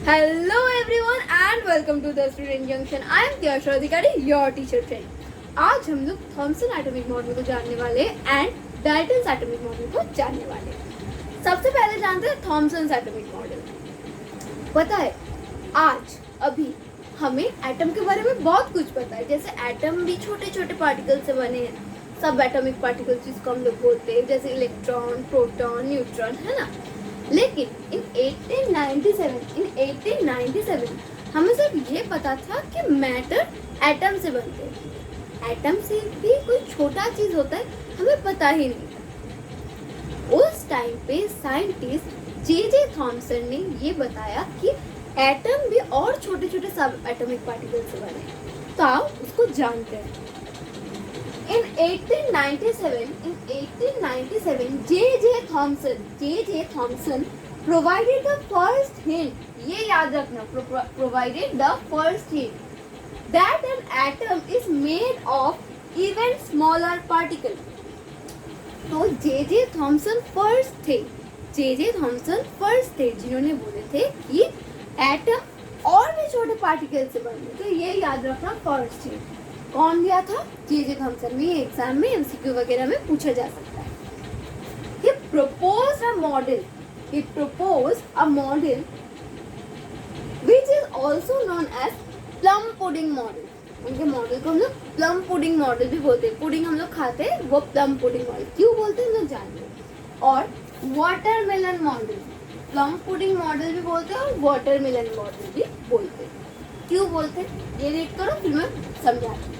Hello everyone and welcome to the Student Junction. I am Tyasha Adhikari, your teacher friend. आज हम लोग Thompson atomic model को जानने वाले एंड डाल्टन्स एटॉमिक मॉडल को जानने वाले। सबसे पहले जानते हैं थॉमसन एटॉमिक मॉडल। पता है आज अभी हमें एटम के बारे में बहुत कुछ पता है, जैसे एटम भी छोटे छोटे पार्टिकल से बने हैं, सब एटॉमिक पार्टिकल जिसको हम लोग बोलते हैं, जैसे इलेक्ट्रॉन, प्रोटॉन, न्यूट्रॉन, है ना। लेकिन इन 1897 हमें सिर्फ ये पता था कि मैटर एटम से बनते हैं। एटम से भी कोई छोटा चीज होता है हमें पता ही नहीं था। उस टाइम पे साइंटिस्ट जे थॉमसन ने ये बताया कि एटम भी और छोटे छोटे सब एटॉमिक पार्टिकल से बने हैं। तो आओ उसको जानते हैं। In 1897, J.J. Thomson provided the first hint. ये याद रखना, provided the first hint that an atom is made of even smaller particle. तो J.J. Thomson first थे जिन्होंने बोले थे कि एटम और भी छोटे पार्टिकल से बने। तो ये याद रखना फर्स्ट हिंट। कौन दिया था? J Thomson. में एग्जाम में एमसीक्यू वगैरह में पूछा जा सकता है। He proposed a model which is also known as plum pudding model. उनके मॉडल को हम लोग प्लम पुडिंग मॉडल भी बोलते हैं। पुडिंग हम लोग खाते हैं, वो प्लम पुडिंग मॉडल क्यों बोलते हैं हम लोग जानते हैं। और watermelon model, plum pudding model भी बोलते हैं और वाटरमेलन मॉडल भी बोलते हैं। क्यों बोलते हैं ये रीड करो, फिर मैं समझाती हूँ।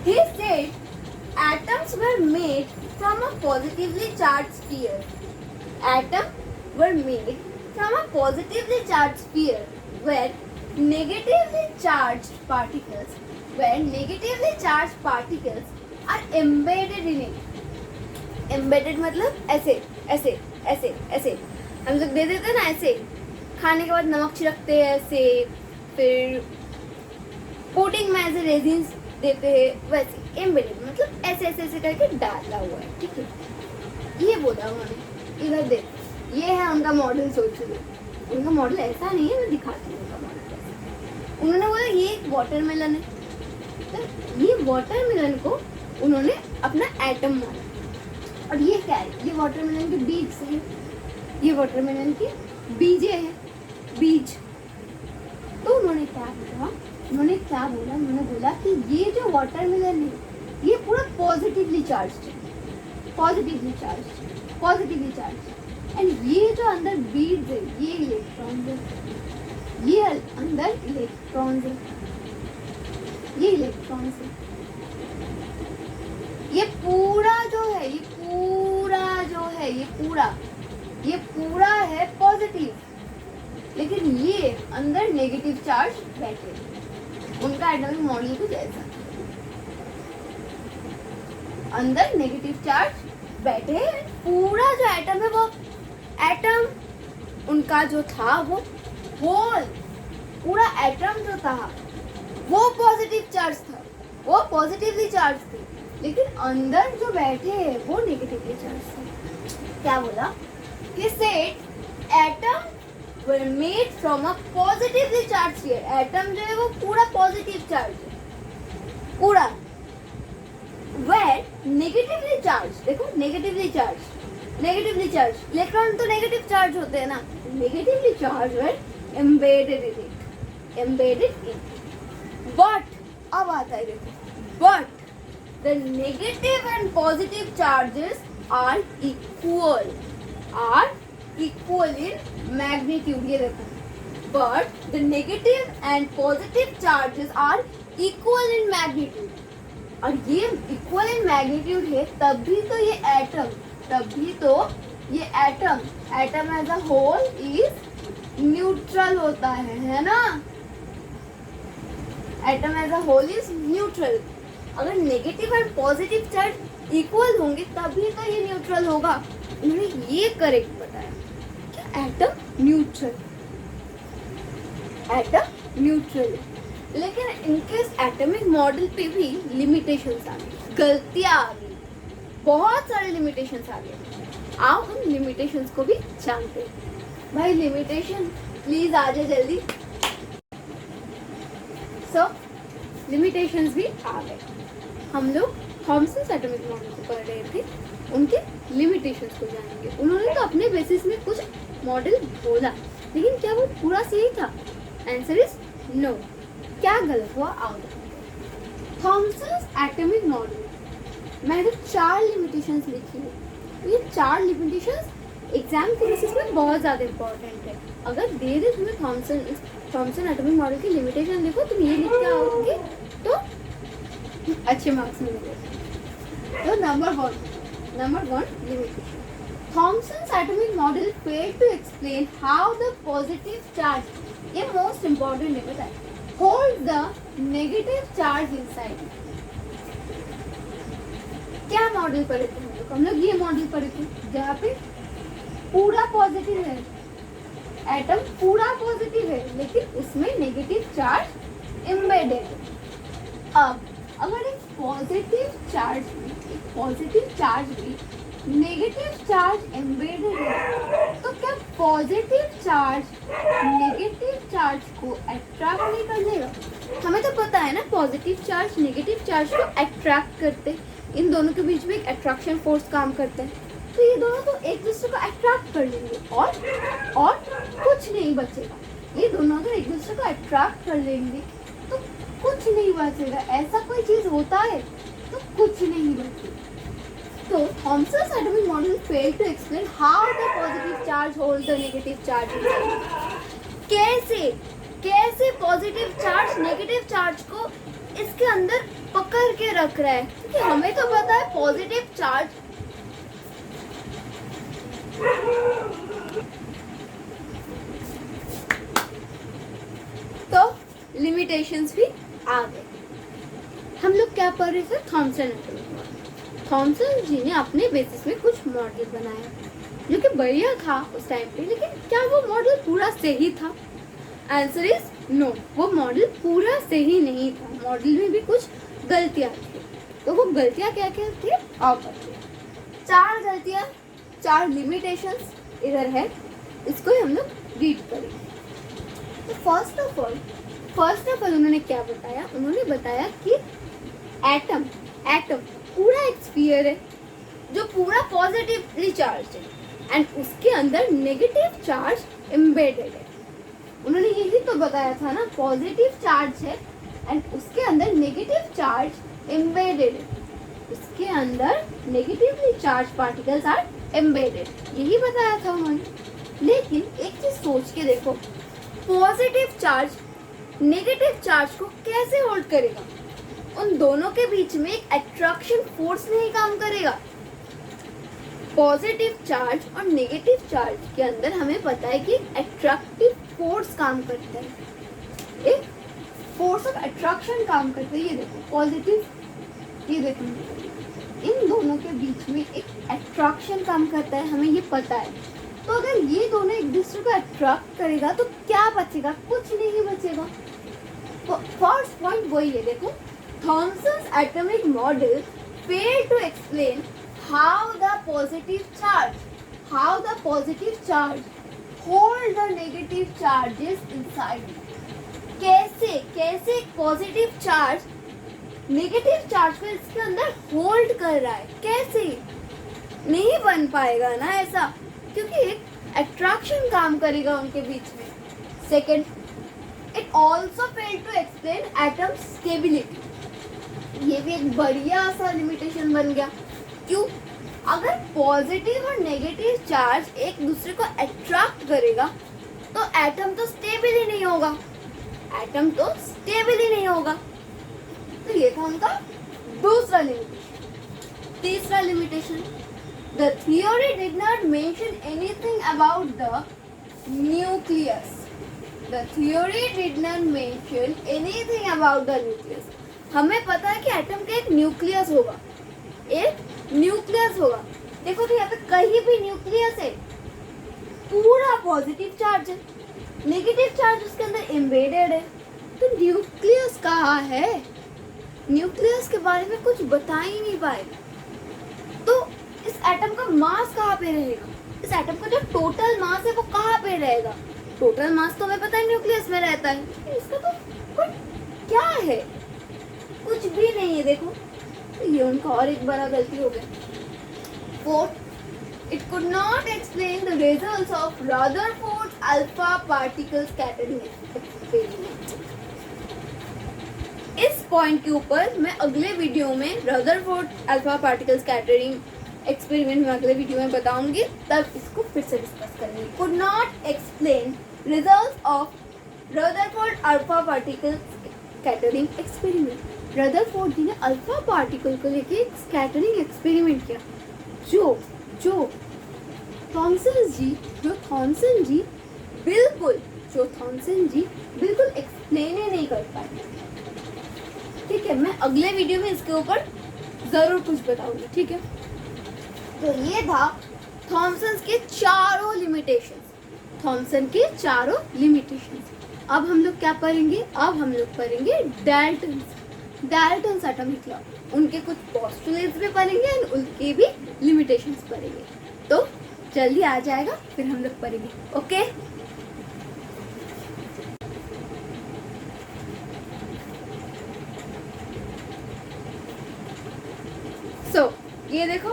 He said atoms were made from a positively charged sphere. Atoms were made from a positively charged sphere where negatively charged particles are embedded in it. Embedded मतलब ऐसे ऐसे ऐसे ऐसे हम लोग दे देते हैं ना, ऐसे खाने के बाद नमक छिड़कते हैं ऐसे, फिर पुडिंग में ऐसे रेजिन्स देते हैं, वैसे एम्बेडेड मतलब ऐसे ऐसे ऐसे करके डाला हुआ है। ठीक है, ये बोला उन्होंने। इधर देख, ये है उनका मॉडल। सोचो, उनका मॉडल ऐसा नहीं है, मैं दिखाती हूँ उनका मॉडल कैसा। उन्होंने बोला ये एक वाटरमेलन है, तो ये वाटरमेलन को उन्होंने अपना एटम माना। और ये क्या है? ये वाटरमेलन के बीज से है, ये वाटरमेलन के बीजे है, बीज। तो उन्होंने क्या बोला? उन्होंने बोला कि ये जो वाटरमेलन है ये पूरा पॉजिटिवली चार्ज्ड है, पॉजिटिवली चार्ज्ड। एंड ये जो अंदर बीड्स है ये इलेक्ट्रॉन्स है, ये अंदर इलेक्ट्रॉन्स है, ये इलेक्ट्रॉन्स है। ये पूरा जो है, ये पूरा है पॉजिटिव, लेकिन ये अंदर नेगेटिव चार्ज बैठे। उनका एटॉमिक मॉडल कुछ ऐसा, अंदर नेगेटिव चार्ज बैठे। पूरा जो एटम है वो एटम उनका जो था वो होल, पूरा एटम जो था वो पॉजिटिव चार्ज था, वो पॉजिटिवली चार्ज थे, लेकिन अंदर जो बैठे हैं वो नेगेटिवली चार्ज थे। क्या बोला? He said atom were made from a positively charged sphere. Atom जो है वो पूरा पॉजिटिव चार्ज है, पूरा। Where negatively charged, देखो negatively charged इलेक्ट्रॉन तो नेगेटिव चार्ज होते हैं ना, negatively charged were embedded in it. But अब आता है देखो, but the negative and positive charges are equal in magnitude. ये देखो, but the negative and positive charges are equal in magnitude. और ये equal in magnitude है तभी तो ये atom as a whole is neutral होता है ना। Atom as a whole is neutral. अगर नेगेटिव और पॉजिटिव चार्ज इक्वल होंगे तभी तो ये न्यूट्रल होगा। उन्होंने ये करेक्ट बताया कि एटम न्यूट्रल। लेकिन इनके एटॉमिक मॉडल पे भी लिमिटेशंस आ गई, गलतियां आ गई, बहुत सारे लिमिटेशंस आ गए। आओ हम लिमिटेशंस को भी जानते हैं। भाई लिमिटेशन प्लीज आ जाए जल्दी। सो लिमिटेशंस भी आ गए। हम लोग थॉमसन एटॉमिक मॉडल को पढ़ रहे थे, उनके लिमिटेशंस को जानेंगे। उन्होंने तो अपने बेसिस में कुछ मॉडल बोला, लेकिन क्या वो पूरा सही था? Answer is no. क्या गलत हुआ आओ देखते। थॉमसन एटॉमिक मॉडल मैंने तो 4 लिमिटेशंस लिखी है। ये 4 लिमिटेशंस एग्जाम के बेसिस में बहुत ज़्यादा इंपॉर्टेंट है। अगर दे दे तुम्हें थॉमसन एटॉमिक मॉडल की लिमिटेशन देखो, तुम ये लिख के आओगे तो अच्छे मार्क्स मिलेंगे। तो number one limitation, Thomson's atomic model failed to explain how the positive charge, ये most important है पता है, holds the negative charge inside. क्या मॉडल पढ़े थे हम लोग? ये मॉडल पढ़े थे जहाँ पे पूरा पॉजिटिव है, एटम पूरा पॉजिटिव है, लेकिन उसमें नेगेटिव चार्ज एम्बेडेड है। अब अगर एक पॉजिटिव चार्ज भी नेगेटिव चार्ज एम्बेडेड है, तो क्या पॉजिटिव चार्ज नेगेटिव चार्ज को अट्रैक्ट नहीं कर लेगा? हमें तो पता है ना, पॉजिटिव चार्ज नेगेटिव चार्ज को अट्रैक्ट करते, इन दोनों के बीच में एक अट्रैक्शन फोर्स काम करता है, तो ये दोनों तो एक दूसरे को अट्रैक्ट कर लेंगे और कुछ नहीं बचेगा। ये दोनों तो एक दूसरे को अट्रैक्ट कर लेंगे तो कुछ नहीं बचेगा। ऐसा कोई चीज होता है तो कुछ नहीं बचेगा। तो Thomson's atomic model failed to explain how the positive charge holds the negative charge inside. कैसे पॉजिटिव चार्ज नेगेटिव चार्ज को इसके अंदर पकड़ के रख रहा है? क्योंकि हमें तो पता है पॉजिटिव चार्ज तो लिमिटेशंस भी आ गए। हम लोग क्या पढ़ रहे थे? Thomson atomic model. Thomson ji ने अपने बेसिस में कुछ मॉडल बनाया जो कि बढ़िया था उस टाइम पे, लेकिन क्या वो मॉडल पूरा सही था? आंसर इज नो, वो मॉडल पूरा सही नहीं था। मॉडल में भी कुछ गलतियां थी। तो वो गलतियां क्या क्या थी आप बताइए। 4 गलतियां, 4 लिमिटेशंस इधर है, इसको हम लोग रीड करेंगे। तो फर्स्ट ऑफ ऑल उन्होंने क्या बताया? उन्होंने बताया कि एटम पूरा एक स्फीयर है जो पूरा पॉजिटिवली चार्ज है एंड उसके अंदर नेगेटिव चार्ज एम्बेडेड है। उन्होंने यही तो बताया था ना, पॉजिटिव चार्ज है एंड उसके अंदर नेगेटिव चार्ज एम्बेडेड है। उसके अंदर negatively charge particles are embedded, यही बताया था उन्होंने। लेकिन एक चीज सोच के देखो, पॉजिटिव चार्ज नेगेटिव चार्ज को कैसे होल्ड करेगा? उन दोनों के बीच में एक अट्रैक्शन फोर्स नहीं काम करेगा। पॉजिटिव चार्ज और नेगेटिव चार्ज के अंदर हमें पता है कि अट्रैक्टिव फोर्स काम करता है, एक फोर्स ऑफ अट्रैक्शन काम करता है। ये देखो पॉजिटिव, ये देखो, इन दोनों के बीच में एक अट्रैक्शन काम करता है, हमें ये पता है। तो अगर ये दोनों एक दूसरे को अट्रैक्ट करेगा तो क्या बचेगा? कुछ नहीं बचेगा। तो फर्स्ट पॉइंट वही है, देखो Thomson's atomic model failed to explain how the positive charge hold the negative charges inside. कैसे पॉजिटिव चार्ज नेगेटिव चार्ज को इसके अंदर होल्ड कर रहा है? कैसे? नहीं बन पाएगा ना ऐसा, क्योंकि एक अट्रैक्शन काम करेगा उनके बीच में। Second, it also failed to explain atom stability. ये भी एक बढ़िया सा लिमिटेशन बन गया। क्यों? अगर पॉजिटिव और नेगेटिव चार्ज एक दूसरे को अट्रैक्ट करेगा तो एटम तो स्टेबल ही नहीं होगा। तो ये था उनका दूसरा लिमिटेशन। तीसरा limitation, the theory did not mention anything about the nucleus. हमें पता है कि एटम का एक न्यूक्लियस होगा, देखो तो यहाँ पे कहीं भी न्यूक्लियस है, पूरा पॉजिटिव चार्ज है, नेगेटिव चार्ज उसके अंदर एम्बेडेड है। तो न्यूक्लियस कहाँ है? न्यूक्लियस के बारे में कुछ बता ही नहीं पाए। तो इस एटम का मास कहाँ पे रहेगा? इस एटम का जो टोटल मास है वो कहाँ पे रहेगा? टोटल मास तो हमें पता है न्यूक्लियस में रहता है, इसका तो कोई क्या है, कुछ भी नहीं है। देखो तो ये उनका और एक बड़ा गलती हो गया। Fourth, it could not explain the results of Rutherford's alpha particle scattering experiment. इस पॉइंट के ऊपर मैं अगले वीडियो में Rutherford alpha particle scattering experiment में अगले वीडियो में बताऊंगी, तब इसको फिर से डिस्कस करेंगे। Could not explain results of Rutherford alpha particle scattering experiment. Rutherford ji ने अल्फा पार्टिकल को लेके एक स्कैटरिंग एक्सपेरिमेंट किया, जो थॉमसन जी बिल्कुल एक्सप्लेन ही नहीं कर पाए। ठीक है, मैं अगले वीडियो में इसके ऊपर जरूर कुछ बताऊंगी। ठीक है, तो ये था थॉमसन के चारों लिमिटेशंस। अब हम लोग क्या पढ़ेंगे? अब हम लोग पढ़ेंगे डाल्टन्स एटॉमिक लॉ। उनके कुछ पोस्टुलेट्स भी पढ़ेंगे और उनके भी लिमिटेशंस पढ़ेंगे। तो जल्दी आ जाएगा, फिर हम लोग पढ़ेंगे। ओके, ये देखो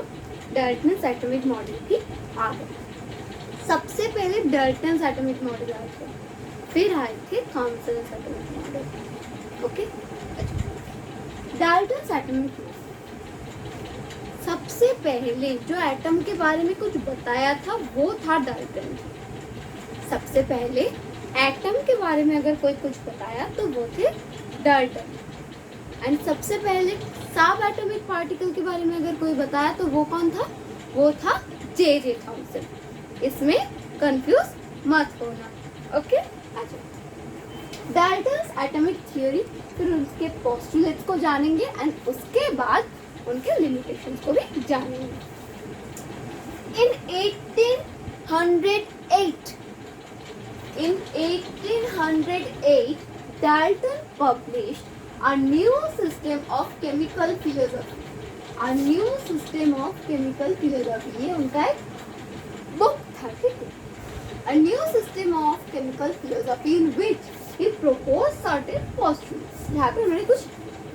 डाल्टन्स एटॉमिक मॉडल की आ गए। सबसे पहले डाल्टन्स एटॉमिक मॉडल आए थे, फिर आए थे Thomson atomic model. Okay, Dalton's atomic model सबसे पहले जो एटम के बारे में कुछ बताया था वो था डाल्टन। सबसे पहले एटम के बारे में अगर कोई कुछ बताया तो वो थे डाल्टन। एंड सबसे पहले सब एटॉमिक पार्टिकल के बारे में अगर कोई बताया तो वो कौन था? वो था जे थॉमसन। इसमें कंफ्यूज मत होना। ओके, अच्छा, डाल्टन्स एटॉमिक थ्योरी, फिर उसके पोस्टुलेट्स को जानेंगे एंड उसके बाद उनके लिमिटेशंस को भी जानेंगे। In 1808, Dalton published a new system of chemical philosophy. ये उनका एक बुक था। ठीक है, A new system of chemical philosophy in which he proposed certain postulates. यहाँ पे उन्होंने कुछ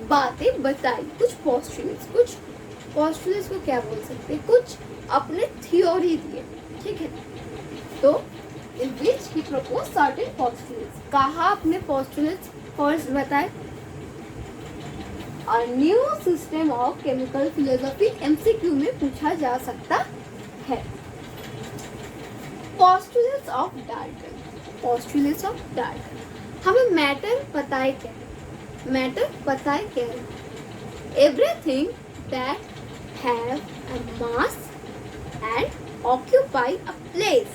बातें बताई, कुछ पोस्टुलेट्स को क्या बोल सकते हैं, कुछ अपने थ्योरी दिए। ठीक है, तो in which he proposed certain postulates. कहा अपने पोस्टुलेट्स फर्स्ट बताए। A new system of chemical philosophy MCQ में पूछा जा सकता है। Postulates of Dalton. हमें मैटर पता है क्या है? Everything that have a mass and occupy a place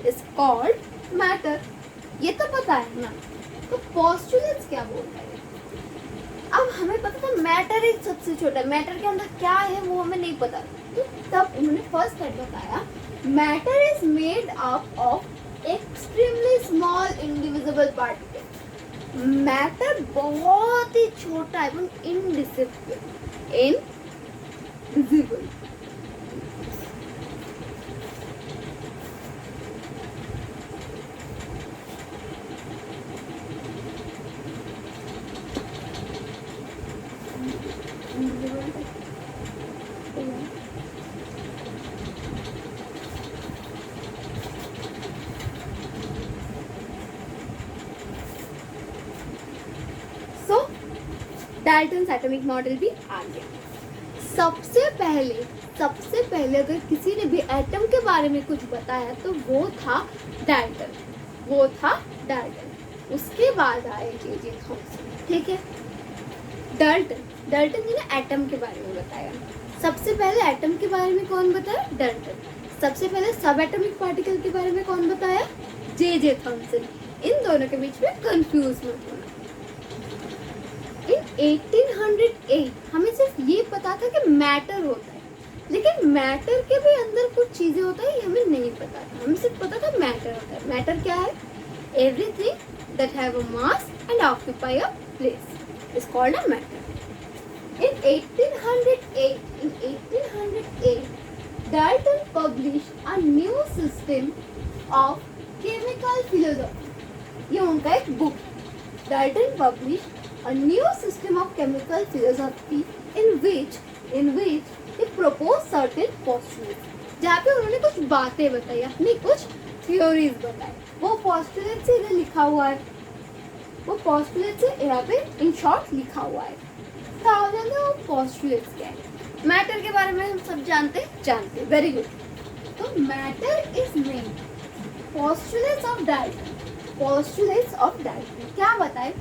is called matter. ये तो पता है ना। तो पोस्टुलेट्स क्या बोल रहे हैं? अब हमें पता था मैटर एक सबसे छोटा, मैटर के अंदर क्या है वो हमें नहीं पता। तो तब उन्होंने फर्स्ट स्टेप बताया, matter is made up of extremely small indivisible particle. Matter बहुत ही छोटा है, इनविजिबल। डाल्टन्स एटॉमिक मॉडल भी आ गया। सबसे पहले अगर किसी ने भी एटम के बारे में कुछ बताया तो वो था डाल्टन। उसके बाद आए जे थॉमसन। ठीक है, डाल्टन जी ने एटम के बारे में बताया। सबसे पहले एटम के बारे में कौन बताया? डाल्टन। सबसे पहले सब एटॉमिक पार्टिकल के बारे में कौन बताया? J Thomson. इन दोनों के बीच में कंफ्यूज मत होना। In 1808 हमें सिर्फ ये पता था कि मैटर होता है, लेकिन मैटर के भी अंदर कुछ चीजें होता है ये हमें नहीं पता था। हमें सिर्फ पता था मैटर होता है। मैटर क्या है? Everything that have a mass and occupy a place is called a matter. In 1808 Dalton published a new system of chemical philosophy. ये उनका एक book. Dalton published a new system of chemical philosophy in which he proposed certain postulates. जहाँ पे उन्होंने कुछ बातें बताई, अपनी कुछ थ्योरीज बताई. वो पोस्टुलेट से इधर लिखा हुआ है, वो पोस्टुलेट से यहाँ पे इन शॉर्ट लिखा हुआ है. क्या हो जाते हैं वो पोस्टुलेट्स क्या है? मैटर के बारे में हम सब जानते. Very good. तो matter is main. Postulates of Dalton क्या बताए?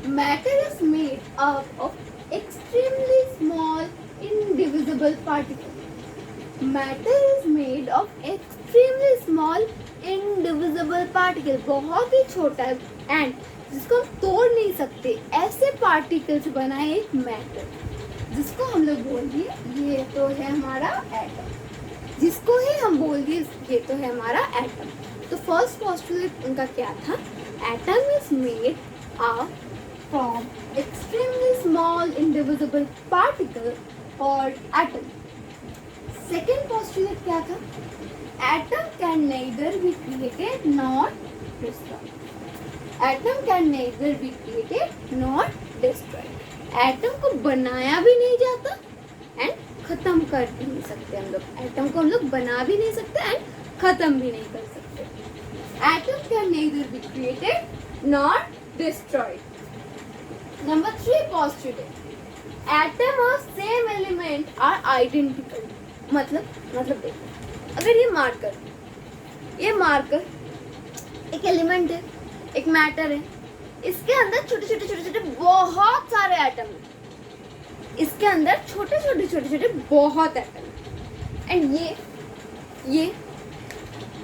Matter is made up of extremely small indivisible particle. Matter is made of extremely small indivisible particle. बहुत ही छोटा है and जिसको हम तोड़ नहीं सकते ऐसे पार्टिकल से बना है एक मैटर, जिसको हम लोग बोल दिए ये तो है हमारा एटम. जिसको ही हम बोल दिए ये तो है हमारा एटम. तो फर्स्ट पोस्टुलेट उनका क्या था? Atom is made from extremely small indivisible particle called atom. Second postulate क्या था? Atom can neither be created nor destroyed. Atom can neither be created nor destroyed. Atom को बनाया भी नहीं जाता and खत्म कर भी नहीं सकते हम लोग. Atom को हम लोग बना भी नहीं सकते and खत्म भी नहीं कर सकते. Atom can neither be created nor destroyed. Number 3 postulate. Atom और सेम एलिमेंट आर आइडेंटिकल. मतलब देखो, अगर ये मार्कर एक एलिमेंट है, एक मैटर है, इसके अंदर छोटे बहुत सारे एटम है. इसके अंदर छोटे बहुत एटम है. एंड ये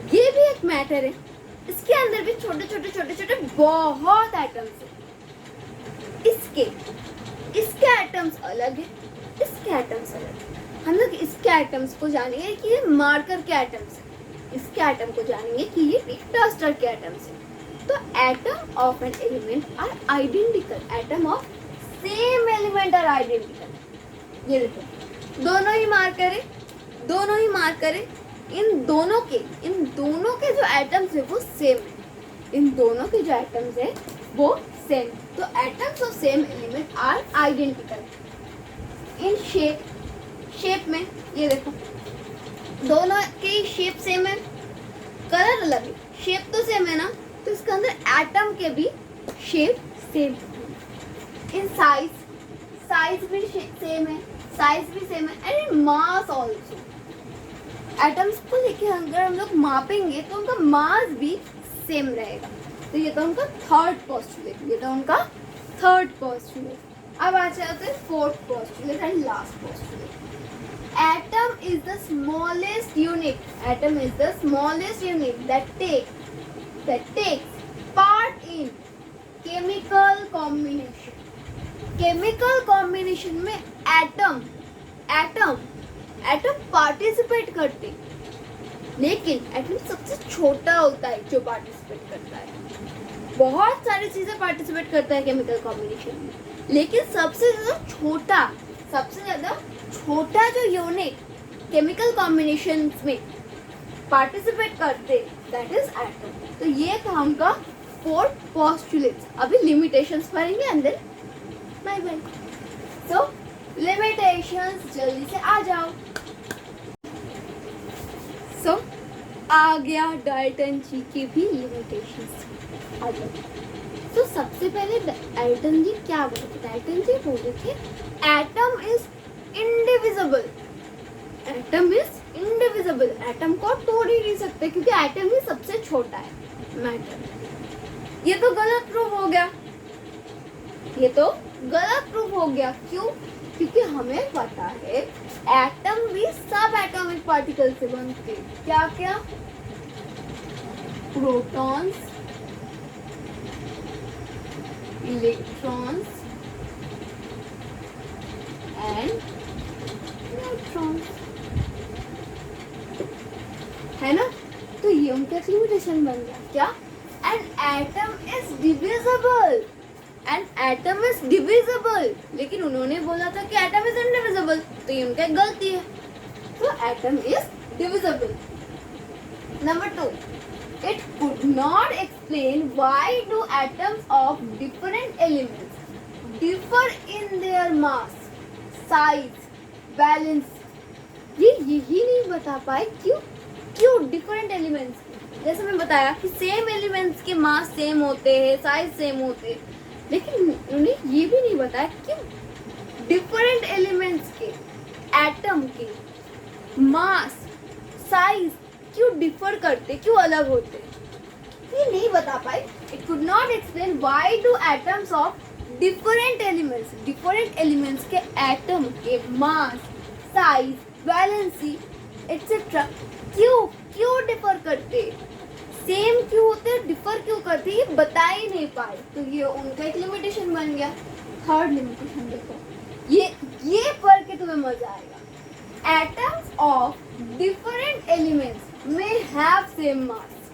भी एक मैटर है, इसके अंदर भी छोटे बहुत एटम्स है. इसके एटम्स अलग है, इसके एटम्स अलग है. हम लोग इसके एटम्स को जानेंगे कि ये मार्कर के एटम्स है, इसके एटम को जानेंगे कि ये डस्टर के एटम्स है. तो atom of an element are identical. Atom of same element are identical. ये देखो, दोनों ही मार्कर है. इन दोनों के जो एटम्स है वो सेम है. तो atoms of same element are identical. In shape में ये देखो, दोनों की शेप सेम है, कलर अलग है, शेप तो सेम है ना. तो इसके अंदर एटम के भी शेप सेम है. इन साइज भी सेम है and in mass also. Atoms को लेके अगर हम लोग मापेंगे तो उनका मास भी सेम रहेगा. तो ये तो उनका थर्ड पोस्टुलेट. अब आ जाते हैं fourth postulate and last postulate. Atom is the smallest unit that takes part in chemical combination में एटम पार्टिसिपेट करते, लेकिन एटम सबसे छोटा होता है जो पार्टिसिपेट करता है. बहुत सारी चीजें पार्टिसिपेट करता है केमिकल कॉम्बिनेशन में, लेकिन सबसे ज्यादा छोटा जो यूनिट केमिकल कॉम्बिनेशन में पार्टिसिपेट करते दैट इज एटम. तो ये था उनका फोर्थ पोस्टुलेट्स. अभी लिमिटेशंस पढ़ेंगे अंदर. Bye bye. सो लिमिटेशंस जल्दी से आ जाओ. सो आ गया डाल्टन जी की भी लिमिटेशंस. तो सबसे पहले डाल्टन जी क्या बोले थे? डाल्टन जी बोले थे एटम इज इंडिविजिबल. एटम को तोड़ ही नहीं सकते क्योंकि एटम ही सबसे छोटा है मैटर. ये तो गलत प्रूफ हो गया. क्यों? क्योंकि हमें पता है एटम भी सब एटॉमिक पार्टिकल से बनते. क्या? प्रोटॉन्स, इलेक्ट्रॉन्स एंड न्यूट्रॉन्स, है ना. तो ये उनका लिमिटेशन बन गया. क्या? An atom is divisible. लेकिन उन्होंने बोला था कि एटम इज इंडिविजिबल, तो ये उनका गलती है. तो atom is divisible. Number 2, it could not explain why do atoms of different elements differ in their mass, size, balance. ये यही नहीं बता पाए क्यों डिफरेंट एलिमेंट्स, जैसे मैं बताया कि सेम एलिमेंट्स के मास सेम होते हैं, साइज सेम होते हैं, लेकिन उन्हें ये भी नहीं बताया क्यों डिफरेंट एलिमेंट्स के एटम के मास साइज क्यों डिफर करते, क्यों अलग होते, ये नहीं बता पाए. It could not explain why do atoms of different elements के एटम के मास साइज वैलेंसी एक्सेट्रा क्यों डिफर करते, सेम क्यों होते, डिफर क्यों करते, ये बता ही नहीं पाए. तो ये उनका एक लिमिटेशन बन गया. थर्ड लिमिटेशन देखो, ये पढ़ के तुम्हें मजा आएगा. Atoms of different elements may have same mass.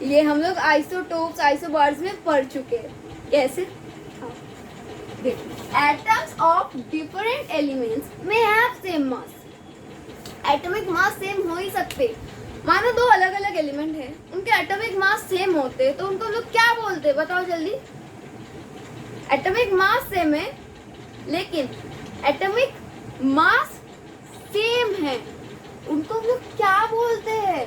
ये हम लोग आइसोटोप्स आइसोबार्स में पढ़ चुके हैं. कैसे? देखो, atoms of different elements may have same mass. Atomic mass same हो ही सकते. मानो दो अलग अलग एलिमेंट है, उनके एटॉमिक मास सेम होते तो उनको लोग क्या बोलते, बताओ जल्दी. एटॉमिक मास सेम है लेकिन एटॉमिक मास सेम है, उनको हम लोग क्या बोलते हैं?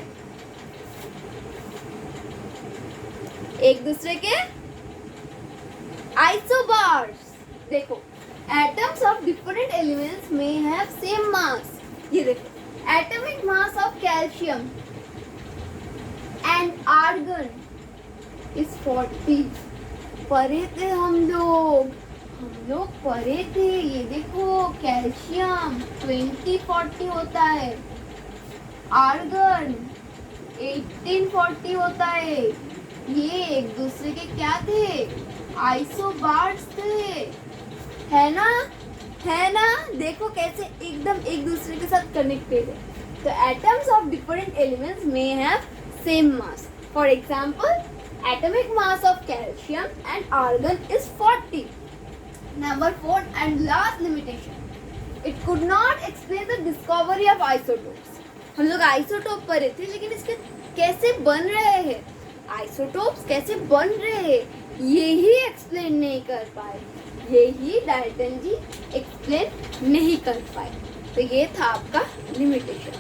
एक दूसरे के आइसोबार्स. देखो, atoms of different elements may have same mass. ये देखो, atomic mass of calcium and argon is 40. पढ़े थे हम लोग पढ़े थे. ये देखो, कैल्शियम 2040 होता है, आर्गन 1840 होता है. ये एक दूसरे के क्या थे? आइसोबार्स थे, है ना? देखो कैसे एकदम एक दूसरे के साथ कनेक्टेड है. तो atoms of different elements may have same mass. For example, atomic mass of calcium and argon is 40. Number 4 and last limitation, it could not explain the discovery of isotopes. हम लोग आइसोटोप पढ़े थे, लेकिन इसके कैसे बन रहे हैं, आइसोटोप्स कैसे बन रहे हैं, यही एक्सप्लेन नहीं कर पाए. यही डाल्टन जी एक्सप्लेन नहीं कर पाए. तो ये था आपका लिमिटेशन.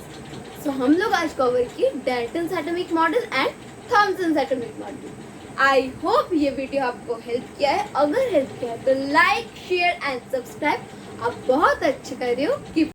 सो हम लोग आज कवर किए Dalton's atomic model and Thomson's atomic model. I hope ये वीडियो आपको हेल्प किया है. अगर हेल्प किया है तो लाइक शेयर एंड सब्सक्राइब. आप बहुत अच्छे कर रहे हो. कीप